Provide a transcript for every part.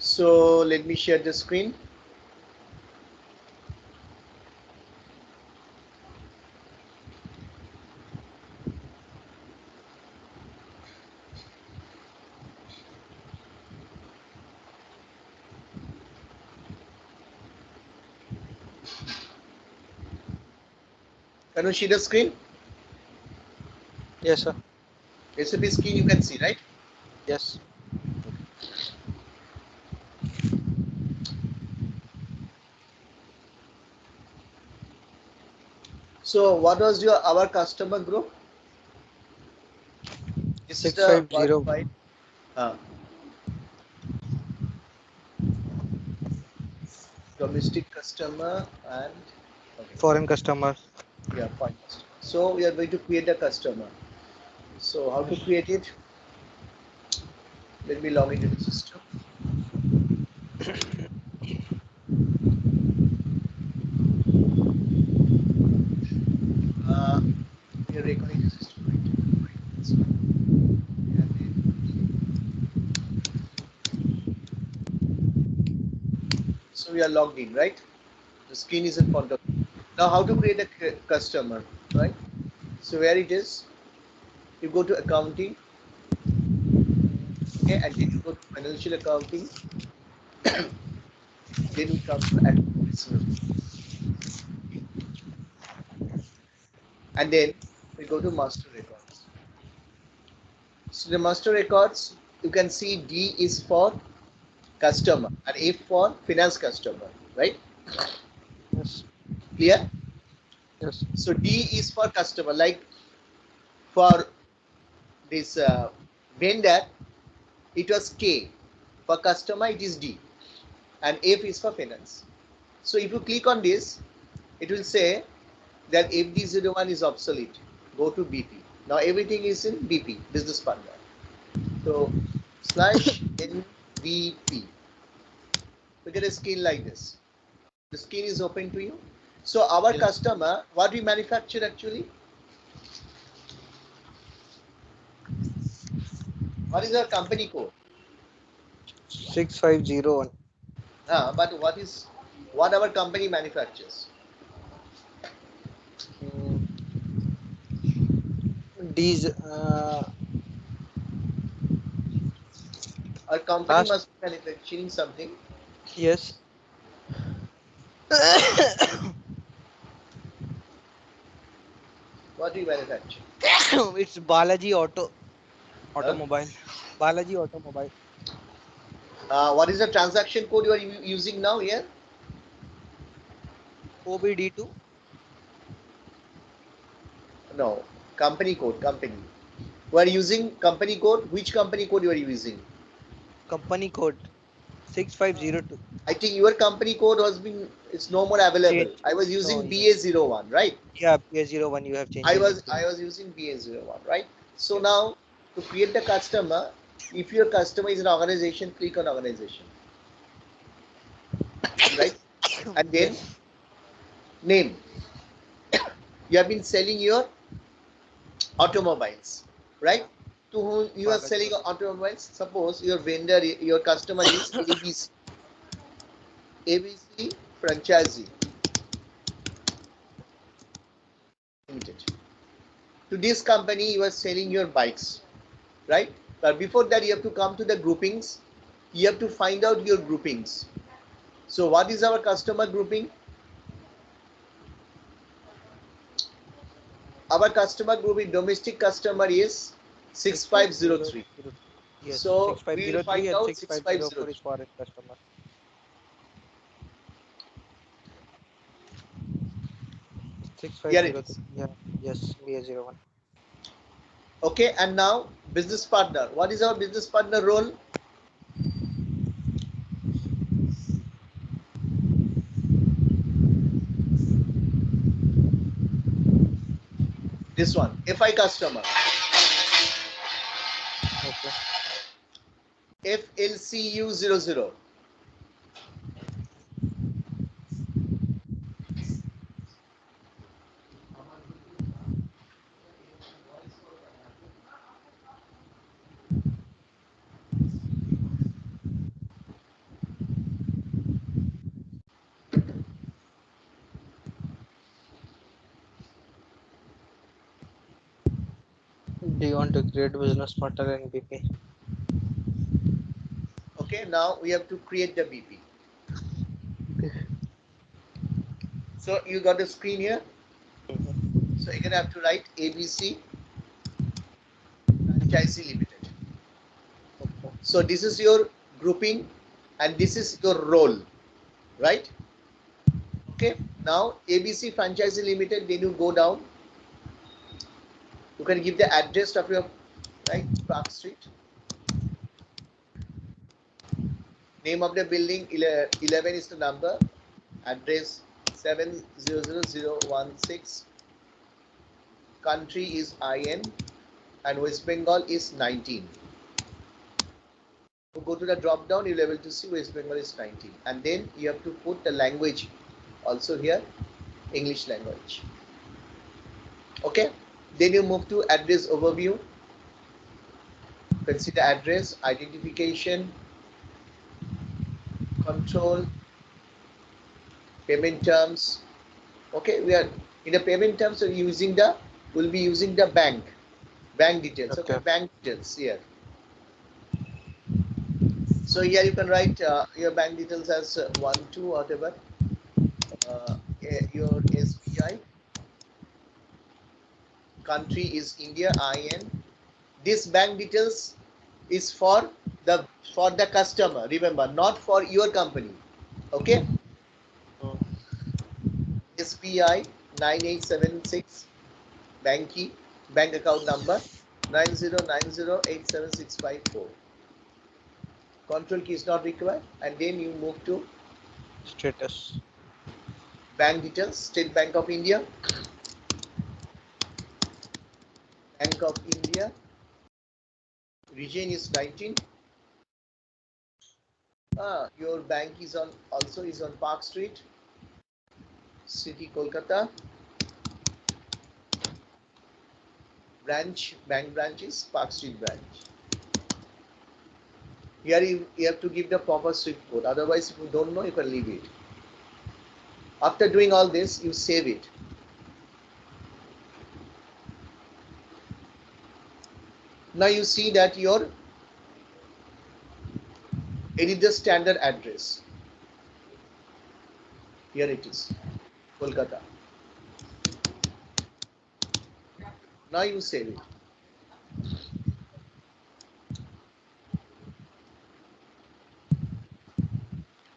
So let me share the screen. Can you see the screen? Yes, sir. SAP screen you can see, right? Yes. So what was our customer group? This is the what 650. file. Domestic customer and okay. Foreign customers. Yeah, fine. So we are going to create a customer. So how to create it? Let me log into the system. Uh, we are recording the system, right? So we are logged in, right? The screen is in front of you. Now how to create a customer, right? So where it is, you go to accounting, okay, and then you go to financial accounting, then we come to business, and then we go to master records. So the master records, you can see D is for customer and F for finance customer, right? Yes. Clear? Yes. So D is for customer, like for this vendor, it was K. For customer, it is D, and F is for finance. So if you click on this, it will say that FD01 is obsolete. Go to BP. Now everything is in BP, business partner. So slash NVP. You get a screen like this. The screen is open to you. So our Yes. customer, what we manufacture actually? What is our company code? 6501. But what our company manufactures? These Our company last. must be manufacturing something. Yes. What do we manufacture? It's Balaji Huh? Automobile. Balaji Automobile. What is the transaction code you are using now here? OBD2. No, company code. Company. We are using company code. Which company code you are using? Company code 6502. I think your company code has been it's no more available. Change. I was No, using yes. BA01, right? Yeah, PS01 you have changed I was everything. I was using BA01, right? So Yes. now to create the customer, if your customer is an organization, click on organization, right? And then Yes. name. You have been selling your automobiles, right? Yeah. To whom you are Balaji selling Auto. automobiles? Suppose your vendor, your customer is ABC, ABC franchisee limited. To this company, you are selling your bikes, right? But before that, you have to come to the groupings. You have to find out your groupings. So, what is our customer grouping? Our customer grouping domestic customer is 6503. 6503. Yes. So, we will 6503 find and out 6504 is 6503. foreign customer. Here it 6503. is. Yeah. Yes. BA01. Okay, and now business partner. What is our business partner role? This one, FI customer, Okay. FLCU00. Do you want to create business partner in BP? Okay, now we have to create the BP. So you got a screen here. Mhm. So you're gonna have to write ABC Franchisee Limited. Okay. So this is your grouping and this is your role, right? Okay. Now ABC Franchisee Limited. Then you go down. You can give the address of your right Park Street. Name of the building 11 is the number. Address 700016. Country is IN and West Bengal is 19. You go to the drop down, you'll be able to see West Bengal is 19. And then you have to put the language also here, English language. Okay. Then you move to address overview. Consider address, identification, control, payment terms. Okay, we are in the payment terms. We'll be using the bank details. Okay, Okay. bank details here. So here you can write your bank details as 1, 2, whatever. Your SBI. Country is India, IN. This bank details is for the customer. Remember, not for your company. Okay. Mm. SBI 9876 bank key, bank account number 90908765 4. Control key is not required, and then you move to Status. bank details. State Bank of India, Bank of India, region is 19. Your bank is on Park Street, City, Kolkata. Bank branch is Park Street branch. Here you have to give the proper SWIFT code. Otherwise, if you don't know, you can leave it. After doing all this, you save it. Now you see that your edit the standard address. Here it is, Kolkata. Now you save it.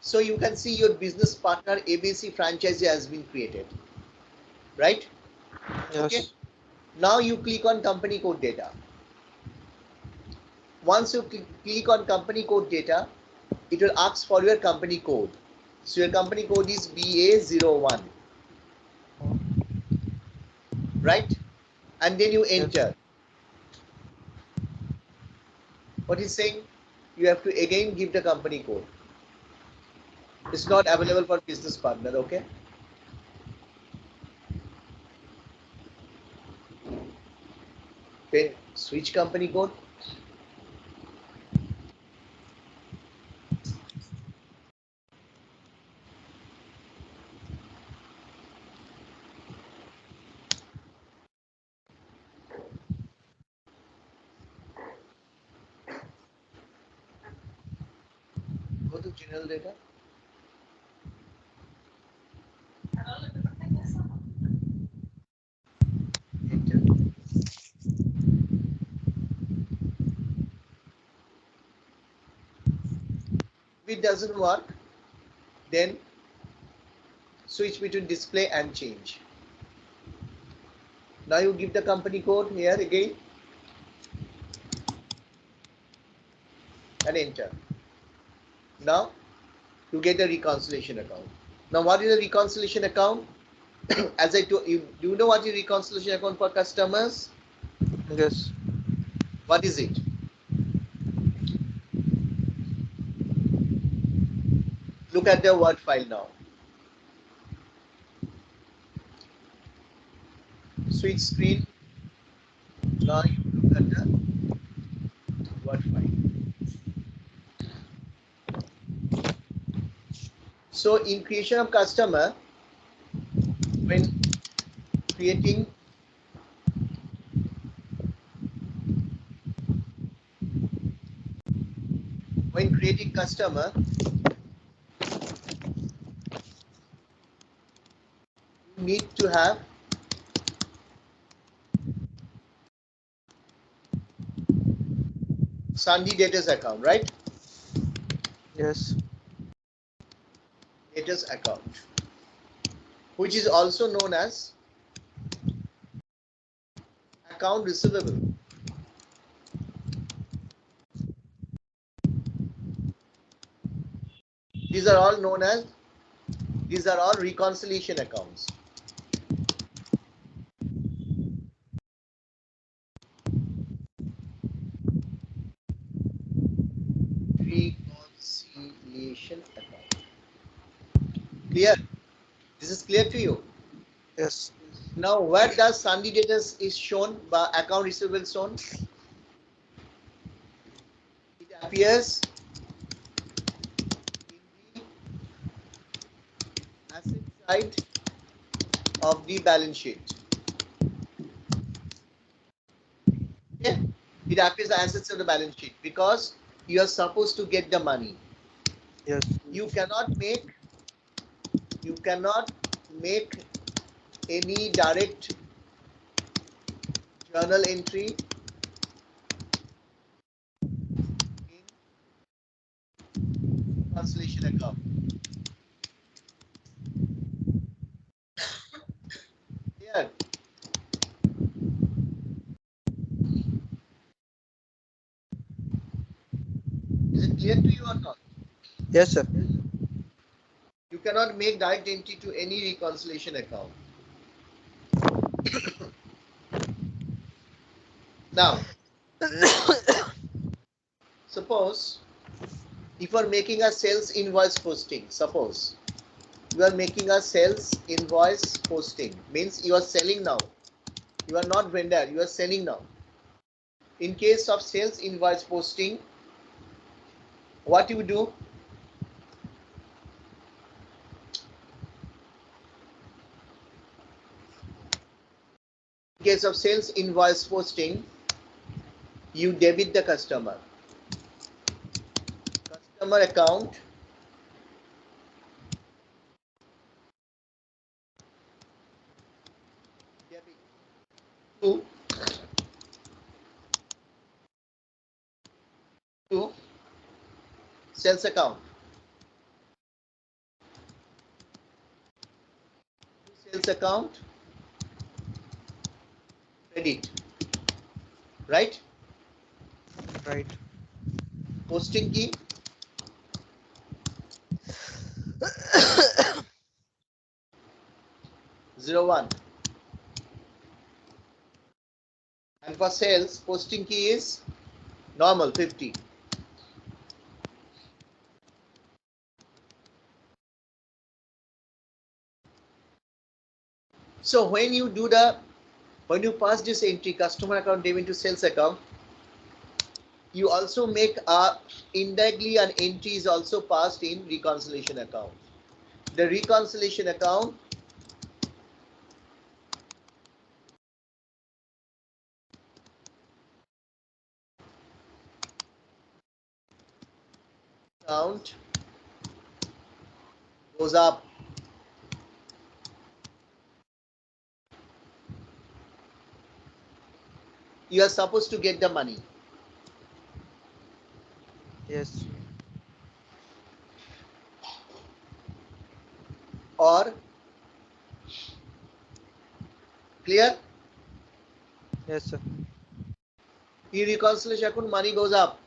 So you can see your business partner ABC franchisee has been created, right? Okay. Yes. Now you click on company code data. Once you click on company code data, it will ask for your company code. So your company code is BA01, right? And then you Yes. enter. What is saying? You have to again give the company code. It's not available for business partner, okay? Then switch company code. Go to general data. Enter. If it doesn't work, then switch between display and change. Now you give the company code here again and enter. Now you get a reconciliation account. Now what is a reconciliation account? As I told you, do you know what is reconciliation account for customers? Yes. What is it? Look at the Word file now. Switch screen. Now you look at the Word file. So in creation of customer, when creating when creating customer, you need to have Sandy debtors account, right? Yes. Debtors account, which is also known as account receivable. These are all known as, these are all reconciliation accounts. Reconciliation account. Clear? This is clear to you. Yes. Now, where does Sandy debtors is shown by account receivable shown? It appears in the asset side of the balance sheet. Okay? It appears the assets of the balance sheet because you are supposed to get the money. Yes. You cannot make any direct journal entry in reconciliation account. Clear? Is it clear to you or not? Yes, sir. You cannot make direct entry to any reconciliation account. Now, suppose if you are making a sales invoice posting, suppose you are making a sales invoice posting, means you are selling now. You are not vendor, you are selling now. In case of sales invoice posting, what you do? In case of sales invoice posting, you debit the customer. Customer account debit to sales account. Sales account credit, right? Right. Posting key 01, and for sales posting key is normal 50. So when you pass this entry customer account debit to sales account, you also make a indirectly an entry is also passed in reconciliation account. The reconciliation account goes up. You are supposed to get the money, Yes. or clear? Yes, sir. In reconciliation account money goes up.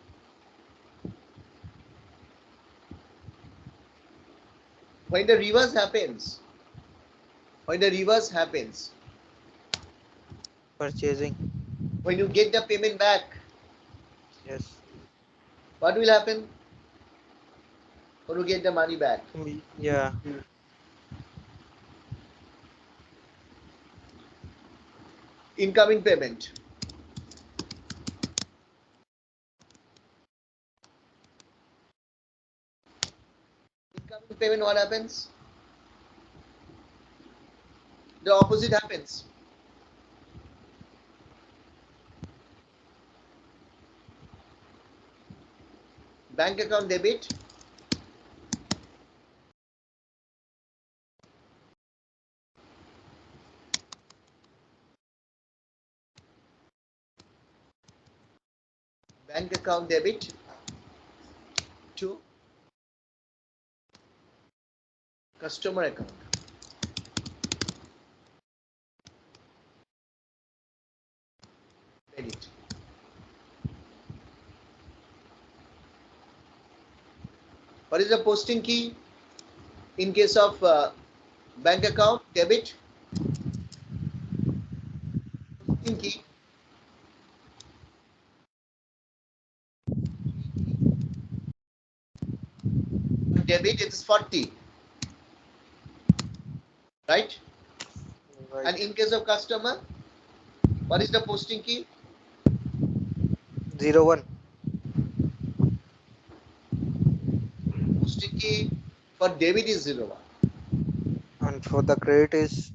When the reverse happens, when the reverse happens, Purchasing. when you get the payment back, Yes. what will happen? When you get the money back, Yeah. incoming payment. Incoming payment, what happens? The opposite happens. Bank account debit. Bank account debit to customer account. Credit. What is the posting key in case of bank account debit? Posting key debit, it is 40, right? Right. And in case of customer, what is the posting key? 01. Posting key for debit is 01. And for the credit is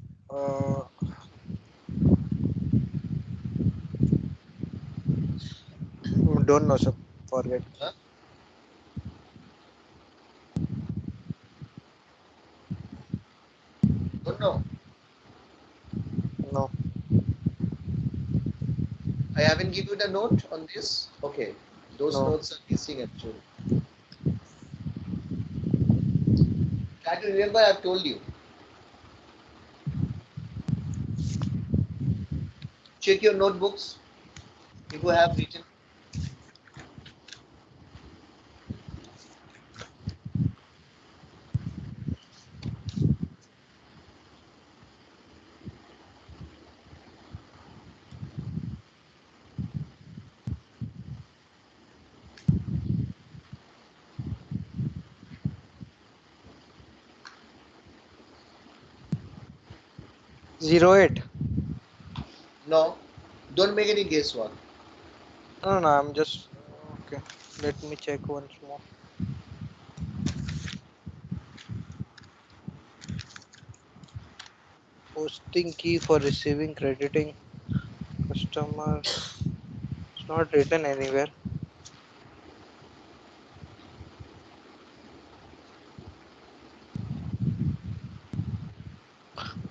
don't know, sir. Forget. Huh? Don't know. No. I haven't given you the note on this. Okay, those No. notes are missing actually. Try to remember, I've told you. Check your notebooks if you have written. Zero 08. No, don't make any guesswork. No, no, I'm just okay. Let me check once more. Posting key for receiving crediting customer. It's not written anywhere.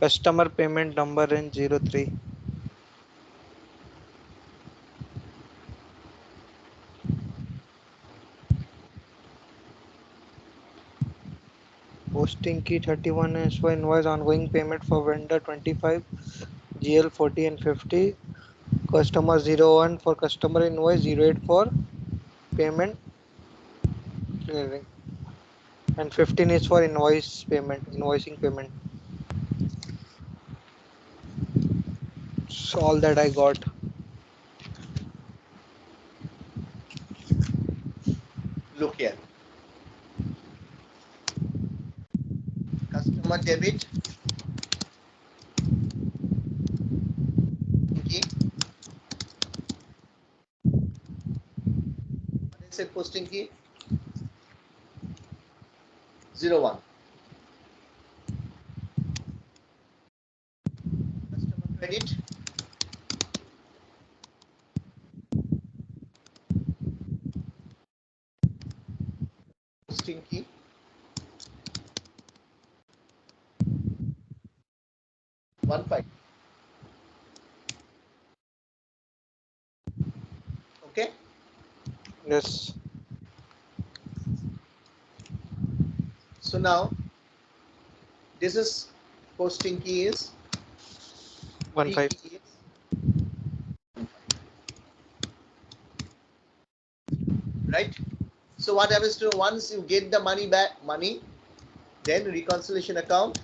Customer payment number in 03. Posting key 31 is for invoice ongoing payment for vendor 25, GL 40 and 50. Customer 01 for customer invoice, 08 for payment clearing, and 15 is for invoice payment, invoicing payment. So all that I got. Look here. Customer debit. Key. What I said posting key? 01. Customer credit. Posting key. 15. Okay. Yes. So now this is posting key is 15. P key is right. So what happens to once you get the money back, then reconciliation account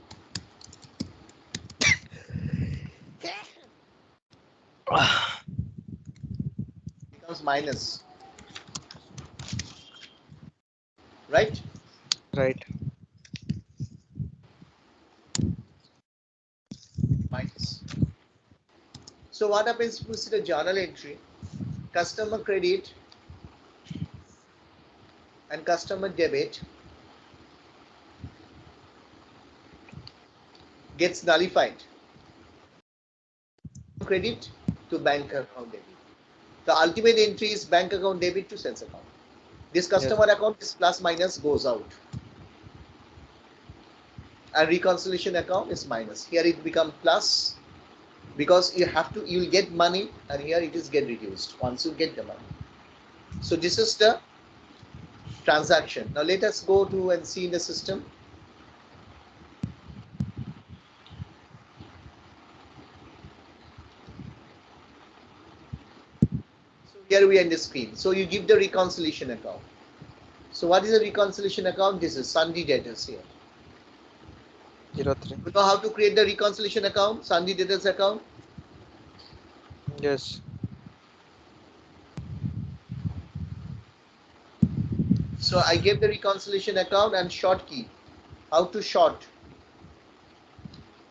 becomes minus, right? Right. Minus. So what happens if you see the journal entry? Customer credit and customer debit gets nullified. Credit to bank account debit. The ultimate entry is bank account debit to sales account. This Yes. customer account, is plus minus goes out, and reconciliation account is minus. Here it become plus because you will get money, and here it is get reduced once you get the money. So this is the transaction. Now let us go to and see in the system. So here we are in the screen. So you give the reconciliation account. So what is the reconciliation account? This is Sundry debtors here. 03. You know how to create the reconciliation account, Sundry debtors account? Yes. So I gave the reconciliation account and short key. How to short?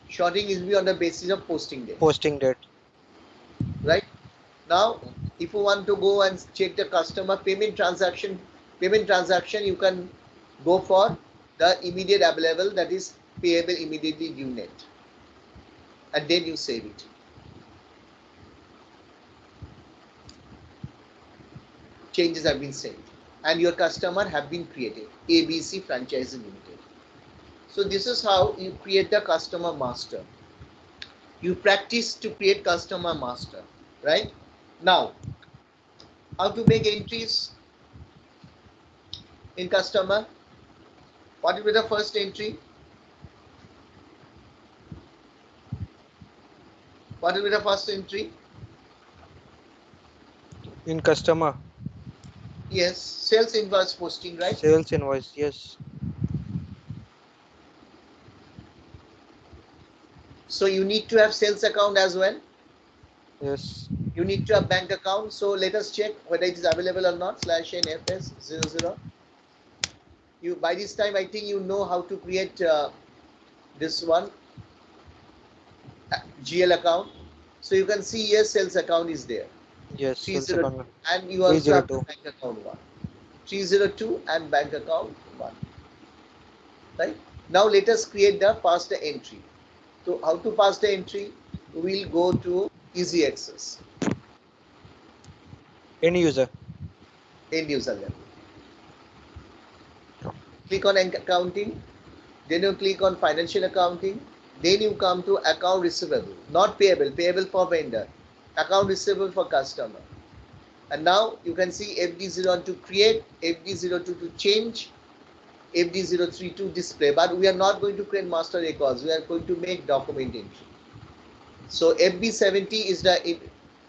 Shorting is be on the basis of posting date, Posting date. right? Now, if you want to go and check the customer payment transaction, you can go for the immediate available, that is payable immediately due net, and then you save it. Changes have been saved, and your customer have been created. ABC Franchise Limited. So this is how you create the customer master. You practice to create customer master, right? Now, how to make entries in customer? What will be the first entry? What will be the first entry? In customer. Yes, sales invoice posting, right? Sales invoice. Yes. So you need to have sales account as well. Yes. You need to have bank account. So let us check whether it is available or not. /NFS00. You by this time I think you know how to create this one GL account. So you can see yes, sales account is there. Yes. Sales 302, account. and you also have the 302. bank account one. 302 and bank account one. Right? Now let us create the pass the entry. So how to pass the entry? We'll go to easy access, End user. end user level. Click on accounting, then you click on financial accounting, then you come to account receivable, not payable, payable for vendor, account receivable for customer. And now you can see FD01 to create, FD02 to change, FD03 to display. But we are not going to create master records, we are going to make document entry. So FB70 is the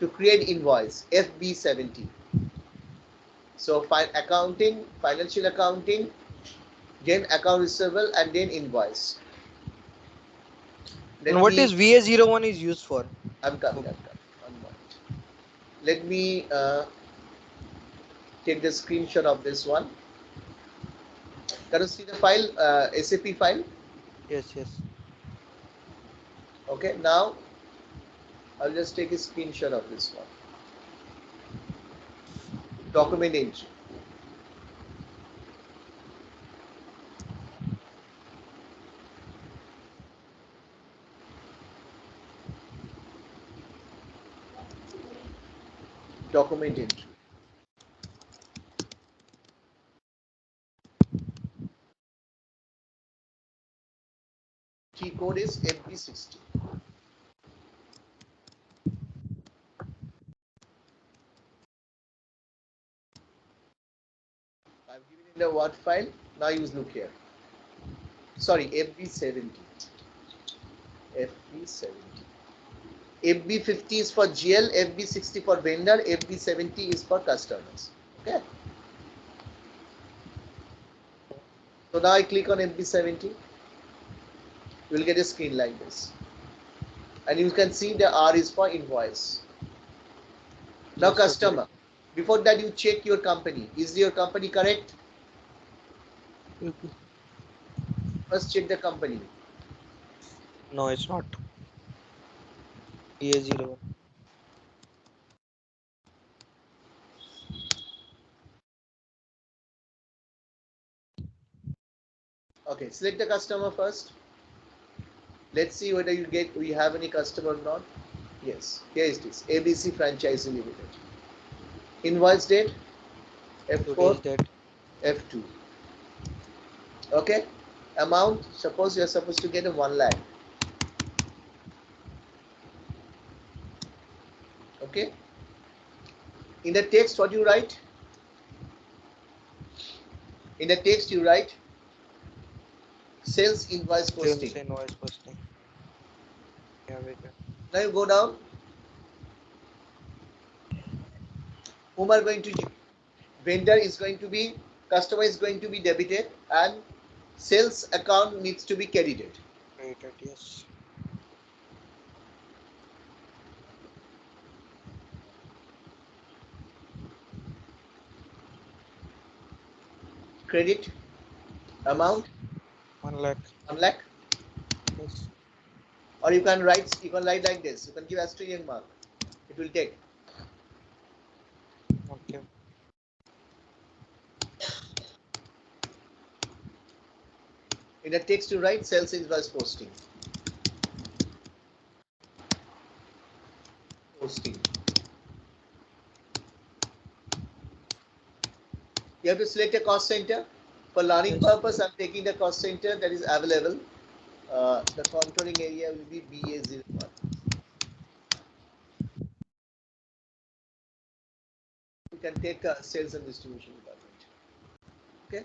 to create invoice, FB70. So accounting, financial accounting, then account receivable, and then invoice. And Let what is me, VA01 is used for? I'm coming, I'm coming. One moment. Let me take the screenshot of this one. Can you see the file, SAP file? Yes. Yes. Okay, now I'll just take a screenshot of this one. Document entry. Document entry. Key code is FB60. I've given in the Word file. Now you look here. Sorry, FB70. FB70. FB50 is for GL, FB60 for vendor, FB70 is for customers. Okay. So now I click on FB70. You will get a screen like this. And you can see the R is for invoice. Now Yes. Okay. customer. Before that you check your company. Is your company correct? Okay. First check the company. No, it's not. VA01. Okay, select the customer first. Let's see whether we have any customer or not. Yes, here it is. ABC Franchise Limited. Invoice date F4. Today's date. F2. Okay, amount, suppose you are supposed to get a 1 lakh. Okay, in the text what you write? In the text you write sales invoice Sales posting. invoice posting. Yeah, we can. Now you go down, whom are going to, vendor is going to be, customer is going to be debited, and sales account needs to be credited. Created, yes. Credit amount 1 lakh. 1 lakh, Yes. or you can write like this. You can give asterisk mark. It will take. Okay. In the text you write sales invoice posting. Posting. You have to select a cost center. For learning Yes. purpose, I'm taking the cost center that is available. The contouring area will be BA01. You can take sales and distribution department. Okay.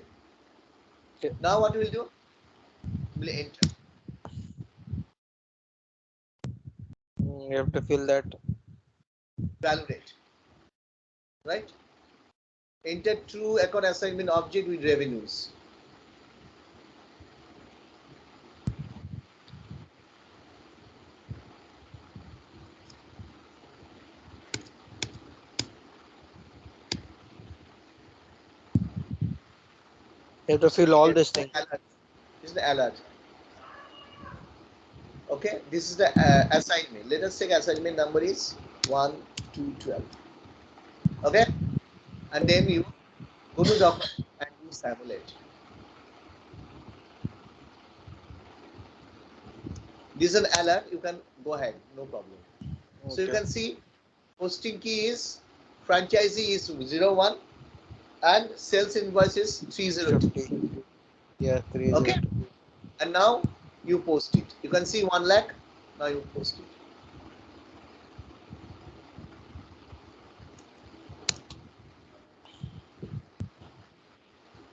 Okay. Now what we will do? We'll enter. You have to fill that. Validate. Right? Enter true account assignment object with revenues. You have to fill all Here this is the thing. alert. This is the alert. Okay, this is the assignment. Let us take assignment number is 1 to 12. Okay, and then you go to document and you simulate. This is an alert. You can go ahead, no problem. So you Okay. can see posting key is franchisee is 01 and sales invoice is 302. 50. Yeah, Okay, 302. and now you post it. You can see 1 lakh. Now you post it.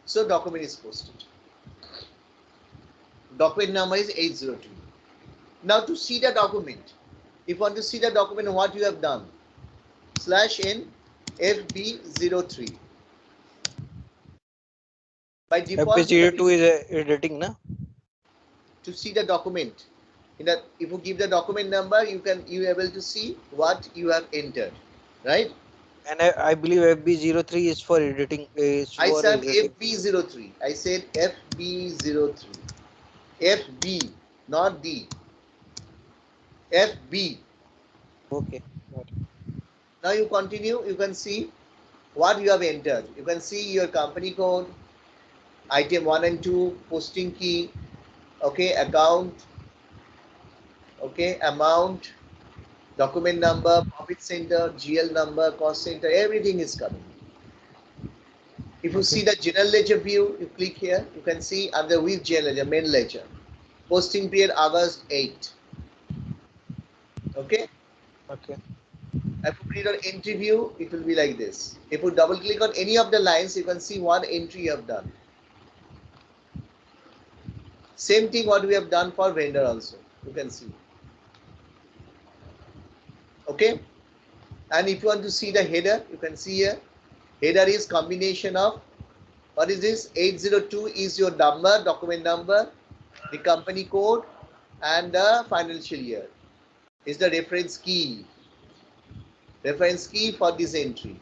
So document is posted. Document number is 802. Now to see the document, if you want to see the document, what you have done, /n FB03. By default, FP02 is editing, na? to see the document, in that if you give the document number, you able to see what you have entered, right? And I believe FB03 is for editing. Is I for said editing. FB03. I said FB03. FB, not D. FB. Okay. Got it. Now you continue. You can see what you have entered. You can see your company code, item 1 and 2, posting key, okay, account, okay, amount, document number, profit center, GL number, cost center, everything is coming. If you Okay. see the general ledger view, you click here, you can see under which general ledger, main ledger. Posting period August 8. Okay. Okay. If you click on entry view, it will be like this. If you double click on any of the lines, you can see one entry you have done. Same thing what we have done for vendor also. You can see. Okay. And if you want to see the header, you can see here. Header is combination of, what is this? 802 is your number, document number, the company code, and the financial year is the reference key. Reference key for this entry.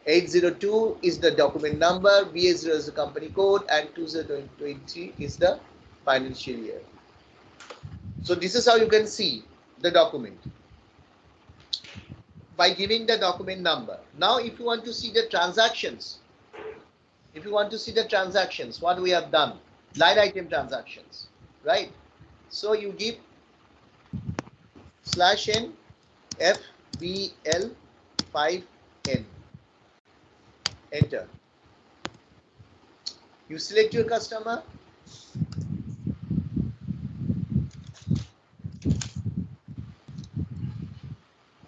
802 is the document number, BA0 is the company code, and 2023 is the financial year. So this is how you can see the document by giving the document number. Now if you want to see the transactions, what we have done, line item transactions, right? So you give /n FBL5N, enter. You select your customer.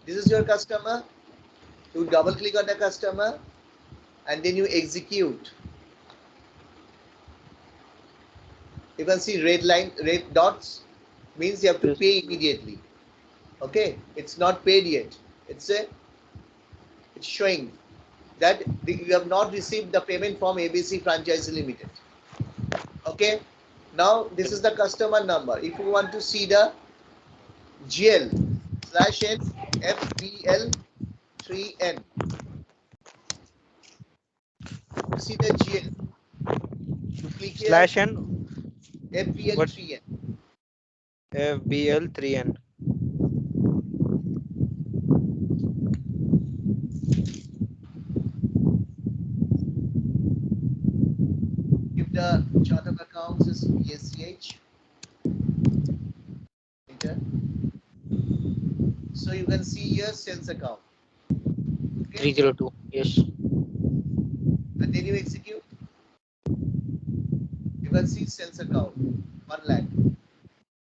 This is your customer. You double click on the customer and then you execute. You can see red line, red dots means you have to Yes. pay immediately. Okay, it's not paid yet. It's showing that you have not received the payment from ABC Franchise Limited. Okay, now this is the customer number. If you want to see the GL/N FBL3N, you see the GL. You click here, Slash N. What? FBL3N. FBL3N. If the chart of accounts is BSCH, enter. So you can see here sales account. Okay, 302. Yes. and then you execute. You can see sales account 1 lakh.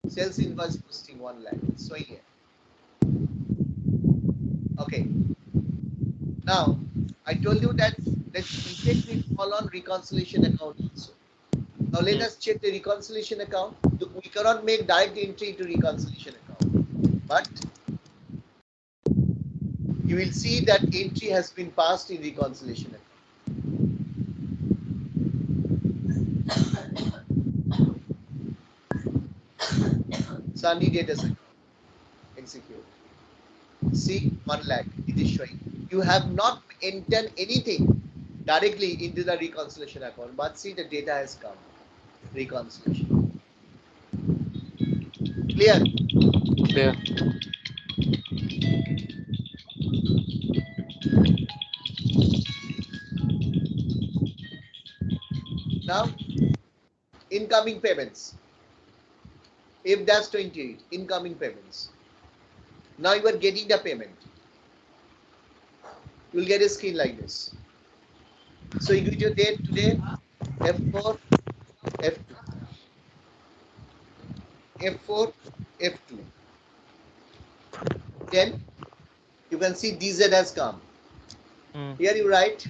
Sales invoice posting 1 lakh. It's showing here. Okay. Now I told you that effect will fall on reconciliation account also. Now let us check the reconciliation account. We cannot make direct entry to reconciliation account, but you will see that entry has been passed in reconciliation account. Sunny data account. Execute. See 1 lakh. It is showing. You have not entered anything directly into the reconciliation account, but see the data has come. Reconciliation. Clear? Clear. Now incoming payments. If that's 28, incoming payments. Now you are getting the payment. You will get a screen like this. So you give your date today, F4, F2, F4, F2. Then you can see DZ has come. Here you write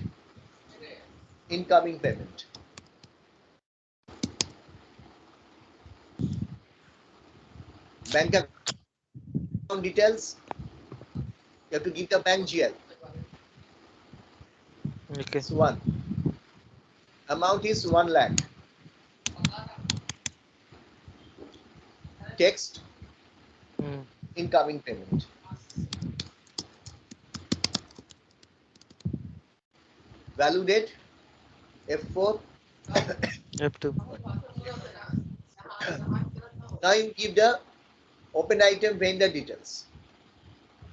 incoming payment. Bank account details. You have to give the bank GL. Okay. It's 1. Amount is 1 lakh. Text incoming payment. Value date F4. F2. Now you give the open item vendor details.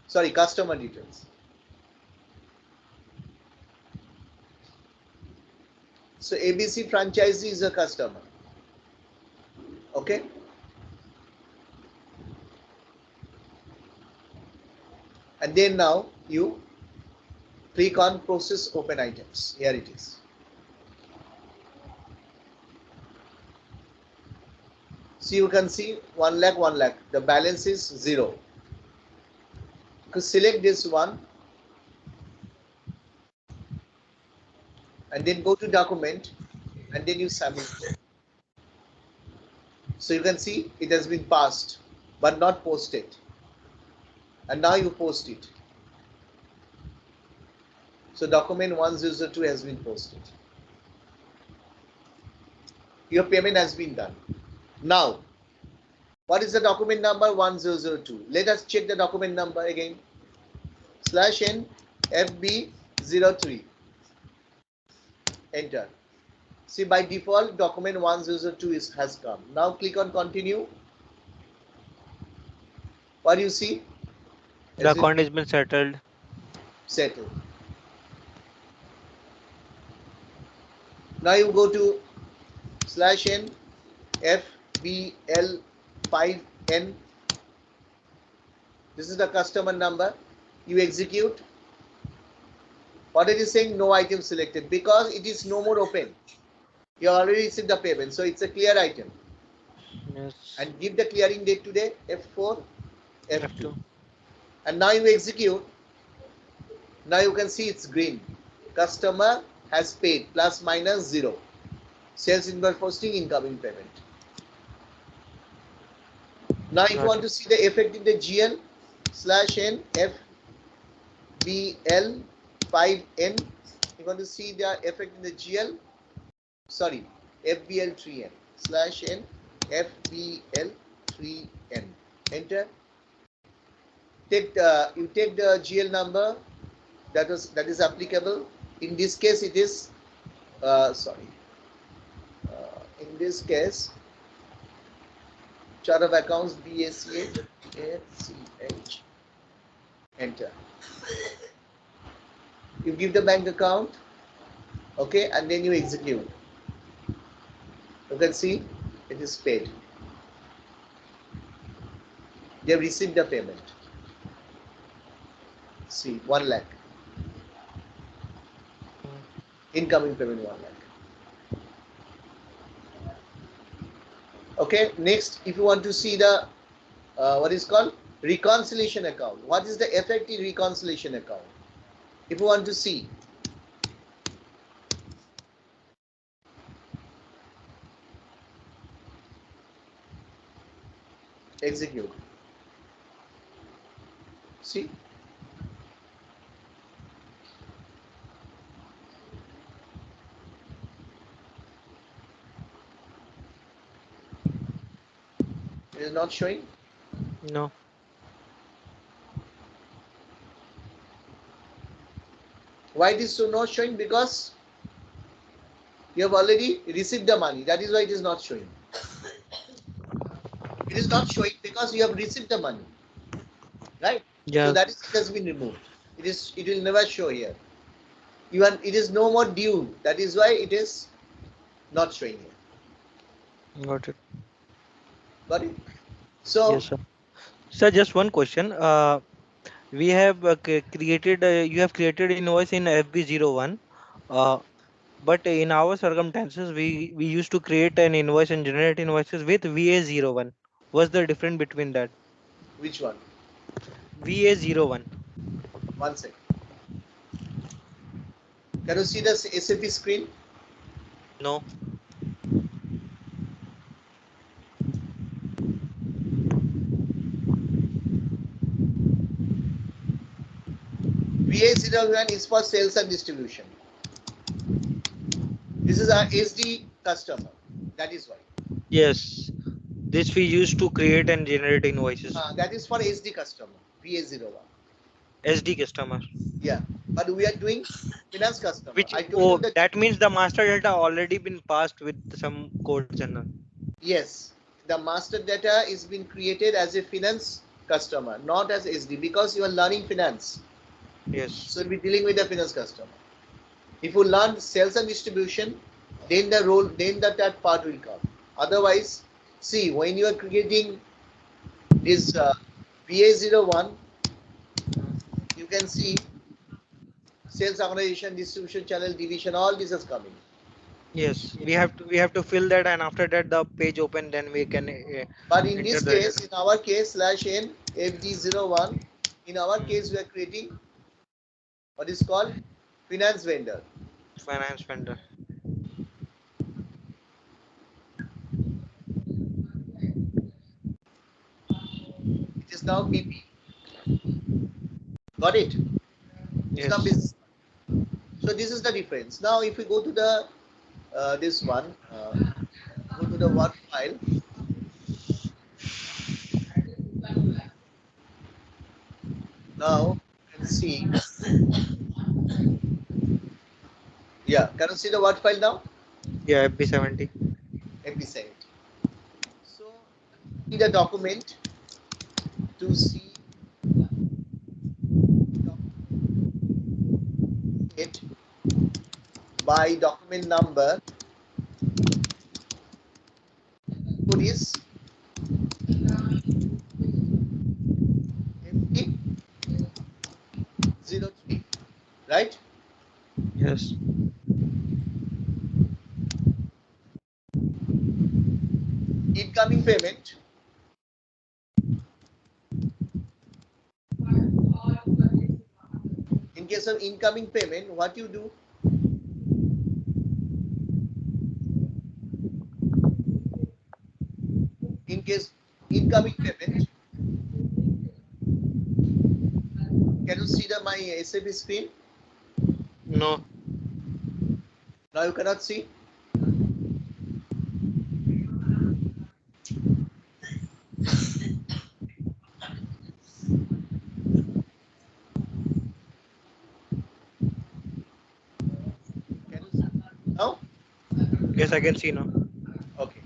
Sorry, customer details. So ABC franchisee is a customer. Okay. And then now you click on process open items. Here it is. So you can see 1 lakh, 1 lakh. The balance is 0. You select this one and then go to document and then you submit. So you can see it has been passed but not posted. And now you post it. So document 1002 has been posted. Your payment has been done. Now, what is the document number 1002? Let us check the document number again. /N FB03. Enter. See, by default, document 1002 has come. Now click on continue. What do you see? The account has been settled. Settled. Now you go to /N FBL5N. This is the customer number. You execute. What it is saying? No item selected because it is no more open. You already received the payment, so it's a clear item. Yes. And give the clearing date today, F4, F2. F2. And now you execute. Now you can see it's green. Customer has paid plus minus 0. Sales invoice posting, incoming payment. Now if you Got want it. to see the effect in the GL slash N FBL 5N, you want to see the effect in the GL, sorry, FBL 3N slash N FBL 3N. Enter. You take the GL number that is applicable. In this case, it is sorry. In this case, chart of accounts BACH ACH. Enter. You give the bank account, okay, and then you execute. You can see it is paid. They have received the payment. See, 1 lakh. Mm. Incoming payment 1 lakh. Okay, next, if you want to see the what is called reconciliation account, what is the effect in reconciliation account? If you want to see, execute. See, it is not showing. No. Why it is so not showing? Because you have already received the money. That is why it is not showing. It is not showing because you have received the money, right? So Yeah. that is, it has been removed. It will never show here. Even it is no more due. That is why it is not showing here. Got it. Got it? So Yes, sir. Sir, just one question. We have created. You have created invoice in FB01. Uh, but in our circumstances, we used to create an invoice and generate invoices with VA01. What's the difference between that? which one? VA01. 1 second. Can you see the SAP screen? No. VA01 is for sales and distribution. This is our SD customer. That is why. Yes. This we used to create and generate invoices. That is for SD customer. VA01. SD customer. Yeah. But we are doing finance customer. Which, I told you oh, that that means the master data already been passed with some code channel. yes, the master data is being created as a finance customer, not as SD, because you are learning finance. Yes. So you'll be dealing with the finance customer. If you learn sales and distribution, then that part will come. Otherwise, see, when you are creating this VA01, you can see sales organization, distribution channel, division, all this is coming. Yes, we have to fill that, and after that the page open, then we can But in enter this the case, data. in our case, slash n FD01, in our case, Hmm. we are creating what is called finance vendor. Finance vendor. It is now BP. Got it? It's now Yes. business. So this is the difference. Now, if we go to the this one, go to the work file. Now you can see, yeah, can you see the word file now? Yeah, FB70. MP70. So need a document to see it by document number. Code is MP03, right? Yes. incoming payment. In case of incoming payment, what you do? In case incoming payment, can you see my SAP screen? No. Now you cannot see. Can you see now? Yes, I can see now. Okay.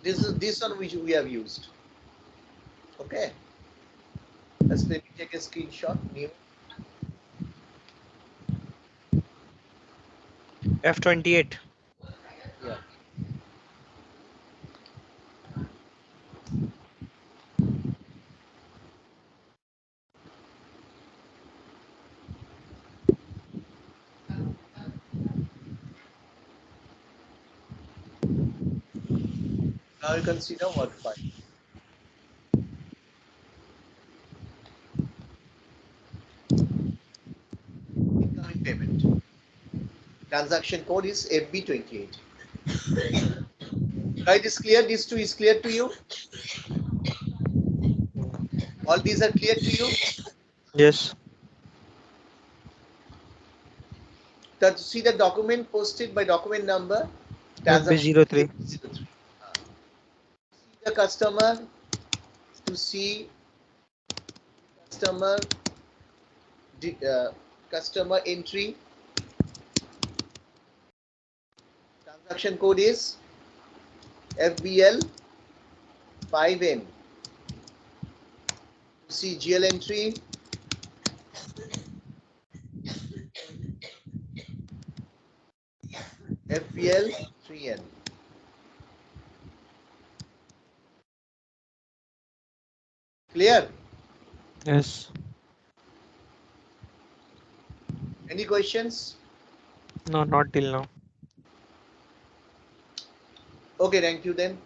This is this one which we have used. Okay. Let's let me take a screenshot. New. F28. Yeah. Now you can see the work file. Incoming payment. Transaction code is FB28. Now it is clear. These two is clear to you. All these are clear to you. Yes. To see the document posted by document number. Transaction FB03. 03. See the customer, to see customer customer entry. Transaction code is FBL 5N. To see GL entry, FBL 3N. Clear? Yes. Any questions? No, not till now. Okay, thank you then.